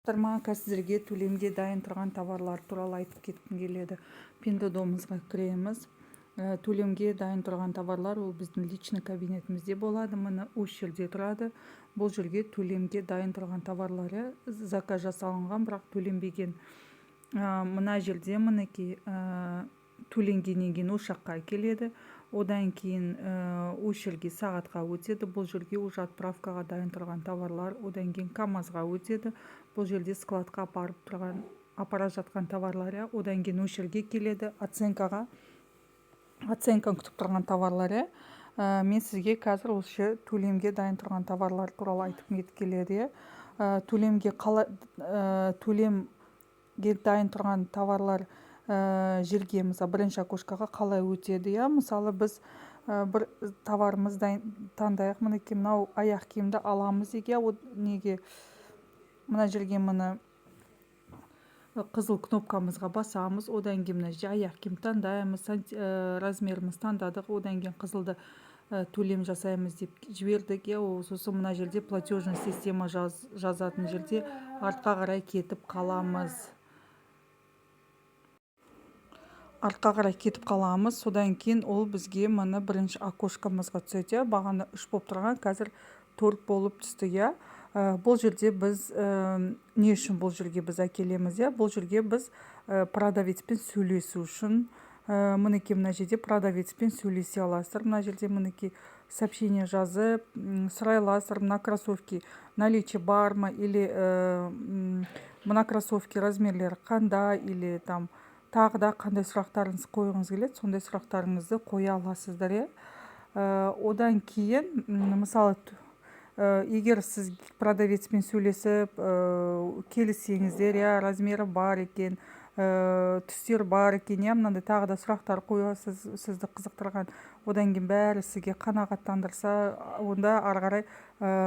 Қазір сіздерге төлемге дайын тұрған товарлар туралы айтып кеткім келеді. Пиндодомызға кіреміз. Төлемге дайын тұрған товарлар ол біздің личный кабинетімізде болады. Міне үш жерде тұрады. Бұл жерге төлемге дайын тұрған товарлары заказ жасалынған, бірақ төленбеген. Мына жерде мінекей төленгеннен кейін осы жаққа келеді. Одан кейін осы жерге сағатқа өтеді. Бұл жерге уже отправкаға дайын тұрған товарлар. Одан кейін КамАЗға өтеді. Бұл жерде складқа апара жатқан товарлары. Одан кейін осы жерге келеді. Оценканы күтіп тұрған товарлары. Мен сізге қазір осы төлемге дайын тұрған товарлар туралы айтып келеді. Төлемге дайын тұрған товарлар жерге, мысалы, бірінші окошкаға қалай өтеді. Мысалы, біз бір товарымызды таңдайық. Мінекей мынау аяқ киімді аламыз неге мына жерге мына қызыл кнопкамызға басамыз. Одан кейін мына аяқ киім таңдаймыз, размеріміз таңдадық. Одан кейін қызылды төлем жасаймыз деп жібердік. Сосын мына жерде платежный система жазатын жерде артқа қарай кетіп қаламыз. Содан кейін ол бізге мына бірінші окошкамызға түседі. Бағаны 3 болып тұрған, қазір 4 болып түсті. Бұл жерде біз не үшін бұл жерге біз әкелеміз? Бұл жерге біз продавецпен сөйлесу үшін. Мінекей мына жерде продавецпен сөйлесе аласыздар. Мына жерде мінекей сообщение жазып, сұрай аласыздар. Мына кроссовки наличие бар ма, или мына кроссовки размерлері қандай, или тағы да қандай сұрақтарыңыз қойғыңыз келеді, сондай сұрақтарыңызды қоя аласыздар. Одан кейін, мысалы, егер сіз продавецпен сөйлесіп келіссеңіздер, размері бар екен, түстер бар екен, мынандай тағы да сұрақтар қоясыз, сізді қызықтырған. Одан кейін бәрі сізге қанағаттандырса, онда ары қарай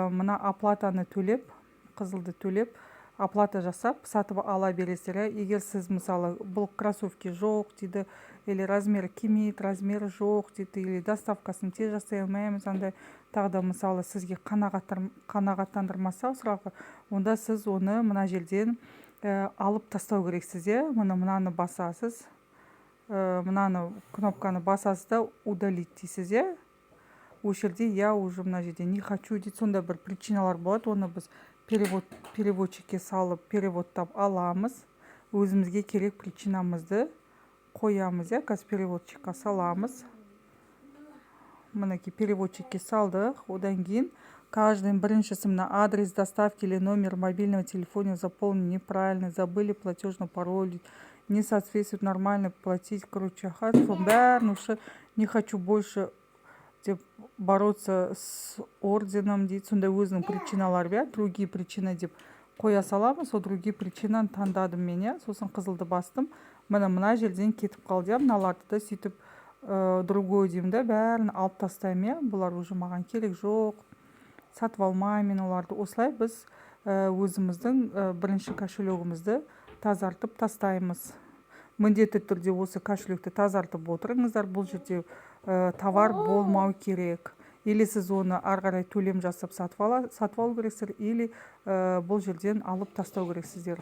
мына оплатаны төлеп, қызылды төлеп, оплата жасап, сатып ала бересіздер. Егер сіз, мысалы, бұл кроссовки жоқ дейді, или размері келмейді, размері жоқ дейді, или доставкасын тез жасай алмаймыз, андай тағы да, мысалы, сізге қанағаттандырмаса сұрағы, онда сіз оны мына жерден алып тастау керексіз. Мынаны басасыз, мынаны кнопканы басасыз да удалить дейсіз. Осы жерде я уже мына жерде не хочу дейді, сонда бір причиналар болады. Оны біз переводчикке салып переводтап аламыз. Өзімізге керек причинамызды қоямыз. Қазір переводчикқа саламыз. Мінекей переводчикке салдық. Одан кейін каждый біріншісі мына адрес доставки или номер мобильного телефона заполнен неправильно, забыли платежный пароль, не соответствует нормально платить, бәрін уже не хочу больше деп бороться с орденом дейді. Сонда өзінің причиналары, другие причины деп қоя саламыз. Сол другие причинаны таңдадым мен. Сосын қызылды бастым. Мына жерден кетіп қалды. Мыналарды да сөйтіп другой деймін, бәрін алып тастаймын. Бұлар уже маған керек жоқ, сатып алмаймын оларды. Осылай біз өзіміздің бірінші кошелегімізді тазартып тастаймыз. Міндетті түрде осы кошелекті тазартып отырыңыздар. Бұл жерде товар болмау керек. Или сіз оны ары қарай төлем жасап сатып алу керексіздер, или бұл жерден алып тастау керексіздер.